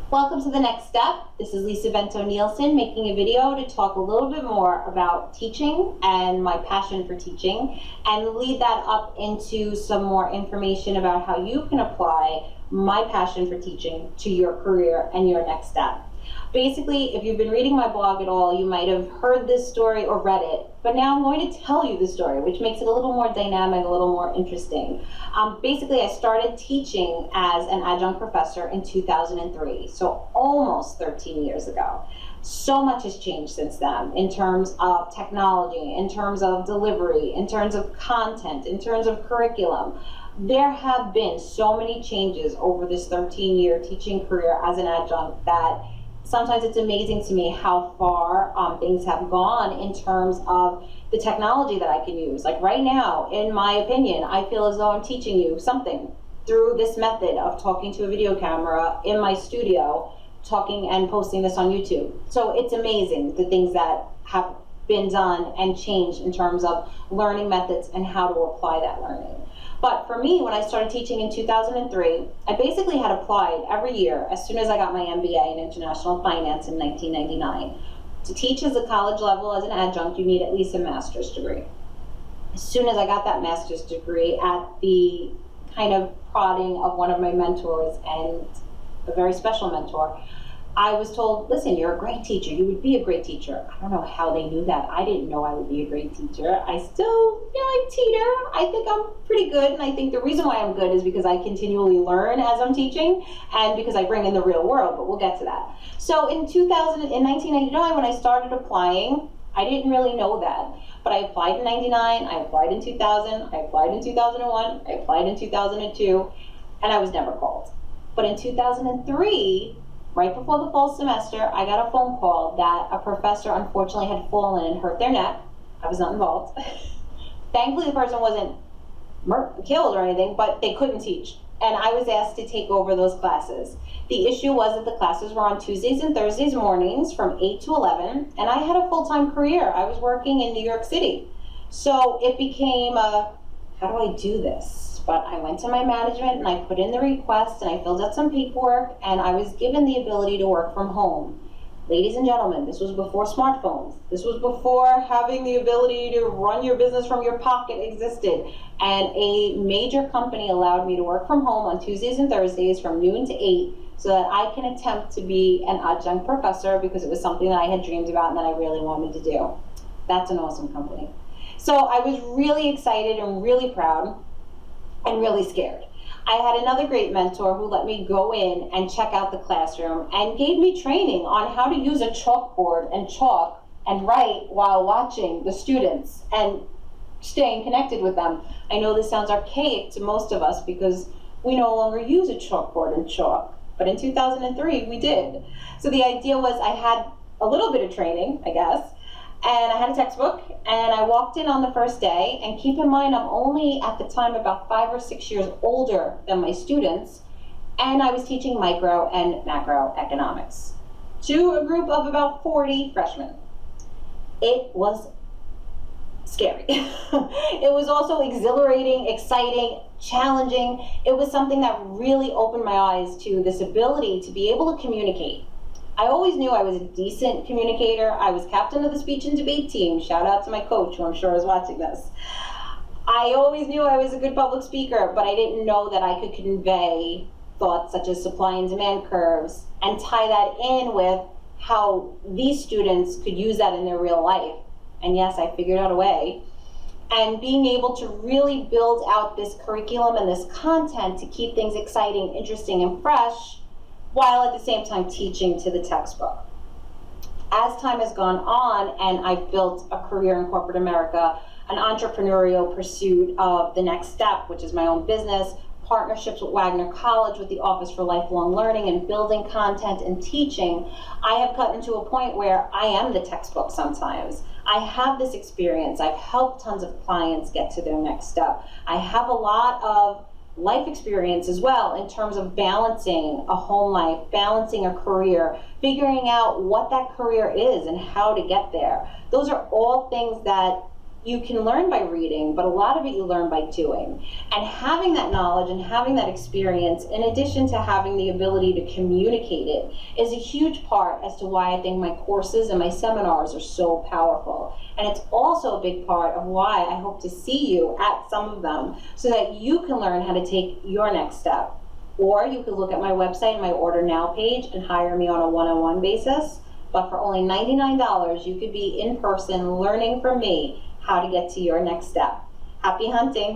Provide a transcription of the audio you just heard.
Welcome to the next step. This is Lisa Vento Nielsen making a video to talk a little bit more about teaching and my passion for teaching, and lead that up into some more information about how you can apply my passion for teaching to your career and your next step. Basically, if you've been reading my blog at all, you might have heard this story or read it, but now I'm going to tell you the story, which makes it a little more dynamic, a little more interesting. Basically, I started teaching as an adjunct professor in 2003, so almost 13 years ago. So much has changed since then in terms of technology, in terms of delivery, in terms of content, in terms of curriculum. There have been so many changes over this 13-year teaching career as an adjunct that sometimes it's amazing to me how far things have gone in terms of the technology that I can use. Like right now, in my opinion, I feel as though I'm teaching you something through this method of talking to a video camera in my studio, talking and posting this on YouTube. So it's amazing the things that have been done and changed in terms of learning methods and how to apply that learning. But for me, when I started teaching in 2003, I basically had applied every year as soon as I got my MBA in International Finance in 1999. To teach as a college level as an adjunct, you need at least a master's degree. As soon as I got that master's degree, at the kind of prodding of one of my mentors and a very special mentor, I was told, listen, you're a great teacher. You would be a great teacher. I don't know how they knew that. I didn't know I would be a great teacher. I still, I teeter. I think I'm pretty good. And I think the reason why I'm good is because I continually learn as I'm teaching and because I bring in the real world, but we'll get to that. So in 1999, when I started applying, I didn't really know that. But I applied in 99, I applied in 2000, I applied in 2001, I applied in 2002, and I was never called. But in 2003, right before the fall semester, I got a phone call that a professor unfortunately had fallen and hurt their neck. I was not involved. Thankfully, the person wasn't killed or anything, but they couldn't teach. And I was asked to take over those classes. The issue was that the classes were on Tuesdays and Thursdays mornings from 8 to 11, and I had a full-time career. I was working in New York City. So it became a, how do I do this? But I went to my management and I put in the request and I filled out some paperwork and I was given the ability to work from home. Ladies and gentlemen, this was before smartphones. This was before having the ability to run your business from your pocket existed. And a major company allowed me to work from home on Tuesdays and Thursdays from noon to 8 so that I can attempt to be an adjunct professor because it was something that I had dreamed about and that I really wanted to do. That's an awesome company. So I was really excited and really proud and really scared. I had another great mentor who let me go in and check out the classroom and gave me training on how to use a chalkboard and chalk and write while watching the students and staying connected with them. I know this sounds archaic to most of us because we no longer use a chalkboard and chalk, but in 2003 we did. So the idea was I had a little bit of training, I guess, and I had a textbook, and I walked in on the first day, and keep in mind I'm only at the time about 5 or 6 years older than my students, and I was teaching micro and macroeconomics to a group of about 40 freshmen. It was scary. It was also exhilarating, exciting, challenging. It was something that really opened my eyes to this ability to be able to communicate. I always knew I was a decent communicator. I was captain of the speech and debate team. Shout out to my coach, who I'm sure is watching this. I always knew I was a good public speaker, but I didn't know that I could convey thoughts such as supply and demand curves and tie that in with how these students could use that in their real life. And yes, I figured out a way. And being able to really build out this curriculum and this content to keep things exciting, interesting, and fresh, while at the same time teaching to the textbook. As time has gone on and I've built a career in corporate America, an entrepreneurial pursuit of the next step, which is my own business, partnerships with Wagner College, with the Office for Lifelong Learning, and building content and teaching, I have gotten to a point where I am the textbook sometimes. I have this experience. I've helped tons of clients get to their next step. I have a lot of life experience as well in terms of balancing a home life, balancing a career, figuring out what that career is and how to get there. Those are all things that you can learn by reading, but a lot of it you learn by doing. And having that knowledge and having that experience, in addition to having the ability to communicate it, is a huge part as to why I think my courses and my seminars are so powerful. And it's also a big part of why I hope to see you at some of them, so that you can learn how to take your next step. Or you could look at my website and my Order Now page and hire me on a one-on-one basis. But for only $99, you could be in person learning from me how to get to your next step. Happy hunting!